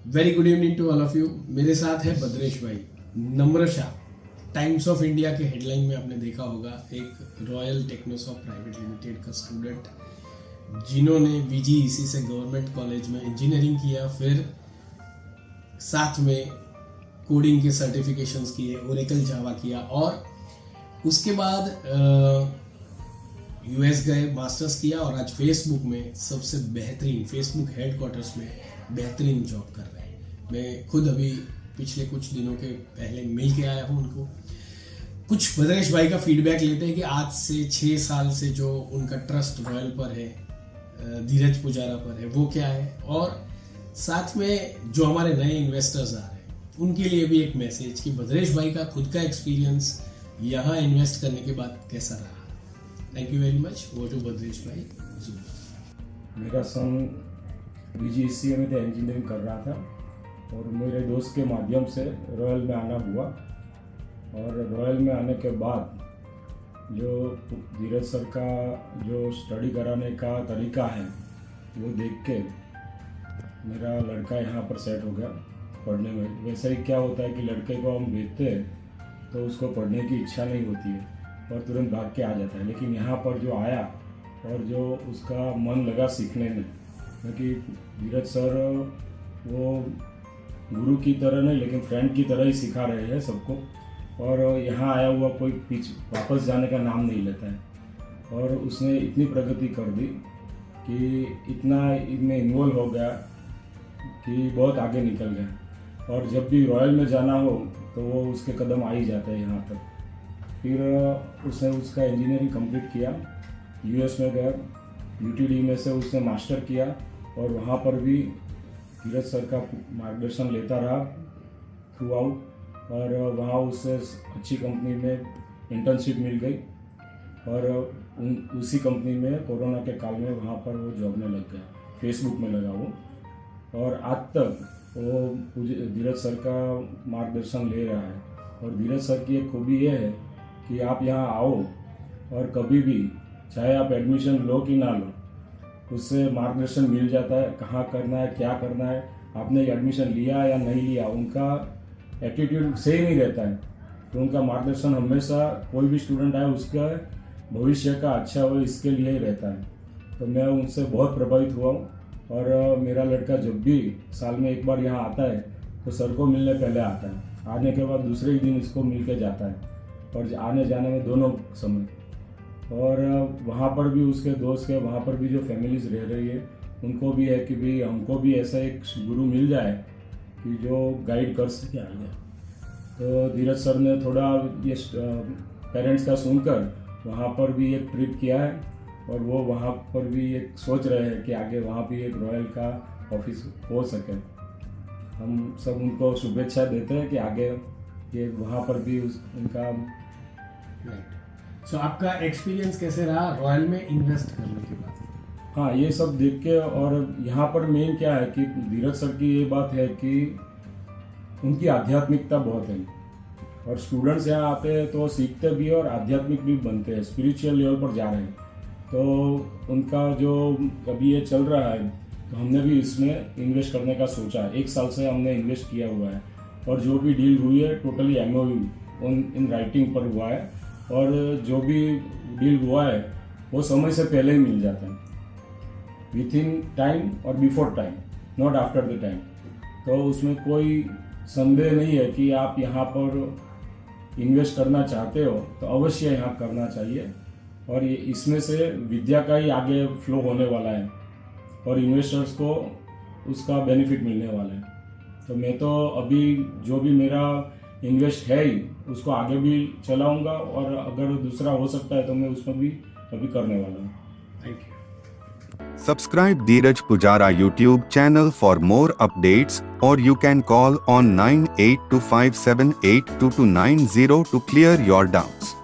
Very good evening to all of you. मेरे साथ है Bhadresh bhai. Namra Shah, Times of India के हेडलाइन में आपने देखा होगा, एक रॉयल टेक्नोसॉफ्ट प्राइवेट लिमिटेड का स्टूडेंट जिन्होंने VGEC से गवर्नमेंट कॉलेज में इंजीनियरिंग किया, फिर साथ में कोडिंग के सर्टिफिकेशंस किए, ओरेकल जावा किया और उसके बाद US गए, मास्टर्स किया और आज फेसबुक में सबसे बेहतरीन, फेसबुक हेडक्वार्टर्स में बेहतरीन जॉब कर रहे हैं। मैं खुद अभी पिछले कुछ दिनों के पहले मिल के आया हूँ उनको। कुछ भद्रेश भाई का फीडबैक लेते हैं कि आज से 6 साल से जो उनका ट्रस्ट रॉयल पर है, धीरज पुजारा पर है, वो क्या है, और साथ में जो हमारे नए इन्वेस्टर्स आ रहे हैं उनके लिए भी एक मैसेज कि भद्रेश भाई का खुद का एक्सपीरियंस यहाँ इन्वेस्ट करने के बाद कैसा रहा। Thank you very much. Over to Bhadresh bhai ji. मेरा सन VGEC में इंजीनियरिंग कर रहा था और मेरे दोस्त के माध्यम से रॉयल में आना हुआ, और रॉयल में आने के बाद जो धीरज सर का जो स्टडी कराने का तरीका है वो देख के मेरा लड़का यहाँ पर सेट हो गया पढ़ने में। वैसे ही क्या होता है कि लड़के को हम भेजते हैं तो उसको पढ़ने की इच्छा नहीं होती है और तुरंत भाग के आ जाता है, लेकिन यहाँ पर जो आया और जो उसका मन लगा सीखने में, क्योंकि धीरज सर वो गुरु की तरह नहीं लेकिन फ्रेंड की तरह ही सिखा रहे हैं सबको, और यहाँ आया हुआ कोई वापस जाने का नाम नहीं लेता है। और उसने इतनी प्रगति कर दी कि इतना इनमें इन्वॉल्व हो गया कि बहुत आगे निकल गया, और जब भी रॉयल में जाना हो तो वो उसके कदम आ ही जाते हैं यहाँ तक। फिर उसने उसका इंजीनियरिंग कंप्लीट किया, US में गया, UTD में से उसने मास्टर किया और वहाँ पर भी धीरज सर का मार्गदर्शन लेता रहा थ्रू आउट, और वहाँ उससे अच्छी कंपनी में इंटर्नशिप मिल गई और उसी कंपनी में कोरोना के काल में वहाँ पर वो जॉब में लग गया, फेसबुक में लगा वो, और आज तक वो धीरज सर का मार्गदर्शन ले रहा है। और धीरज सर की एक खूबी ये है कि आप यहाँ आओ और कभी भी, चाहे आप एडमिशन लो कि ना लो, उससे मार्गदर्शन मिल जाता है, कहाँ करना है, क्या करना है, आपने एडमिशन लिया या नहीं लिया, उनका एटीट्यूड सही नहीं रहता है। तो उनका मार्गदर्शन हमेशा कोई भी स्टूडेंट आए उसका भविष्य का अच्छा हो इसके लिए ही रहता है। तो मैं उनसे बहुत प्रभावित हुआ हूँ, और मेरा लड़का जब भी साल में एक बार यहाँ आता है तो सर को मिलने पहले आता है, आने के बाद दूसरे ही दिन इसको मिल के जाता है, और आने जाने में दोनों समय। और वहाँ पर भी उसके दोस्त के, वहाँ पर भी जो फैमिलीज रह रही है उनको भी है कि भाई हमको भी ऐसा एक गुरु मिल जाए कि जो गाइड कर सके आगे। तो धीरज सर ने थोड़ा ये पेरेंट्स का सुनकर वहाँ पर भी एक ट्रिप किया है, और वो वहाँ पर भी एक सोच रहे हैं कि आगे वहाँ भी एक रॉयल का ऑफिस हो सके। हम सब उनको शुभेच्छा देते हैं कि आगे ये वहाँ पर भी उनका। सो आपका एक्सपीरियंस कैसे रहा रॉयल में इन्वेस्ट करने के बाद? हाँ, ये सब देख के, और यहाँ पर मेन क्या है कि धीरज सर की ये बात है कि उनकी आध्यात्मिकता बहुत है, और स्टूडेंट्स यहाँ आते हैं तो सीखते भी और आध्यात्मिक भी बनते हैं, स्पिरिचुअल लेवल पर जा रहे हैं। तो उनका जो अभी ये चल रहा है तो हमने भी इसमें इन्वेस्ट करने का सोचा है। 1 साल से हमने इन्वेस्ट किया हुआ है, और जो भी डील हुई है टोटली MOU इन राइटिंग पर हुआ है, और जो भी डील हुआ है वो समय से पहले ही मिल जाता है, विथ इन टाइम और before time, not after the time. तो उसमें कोई संदेह नहीं है कि आप यहाँ पर इन्वेस्ट करना चाहते हो तो अवश्य यहाँ करना चाहिए, और ये इसमें से विद्या का ही आगे फ्लो होने वाला है और इन्वेस्टर्स को उसका बेनिफिट मिलने वाला है। तो मैं तो अभी जो भी मेरा इन्वेस्ट है ही उसको आगे भी चलाऊंगा, और अगर दूसरा हो सकता है तो मैं उसमें भी अभी करने वाला हूँ। Thank you. Subscribe Dheeraj Pujara YouTube channel for more updates, or you can call on 9825782290 to clear your doubts.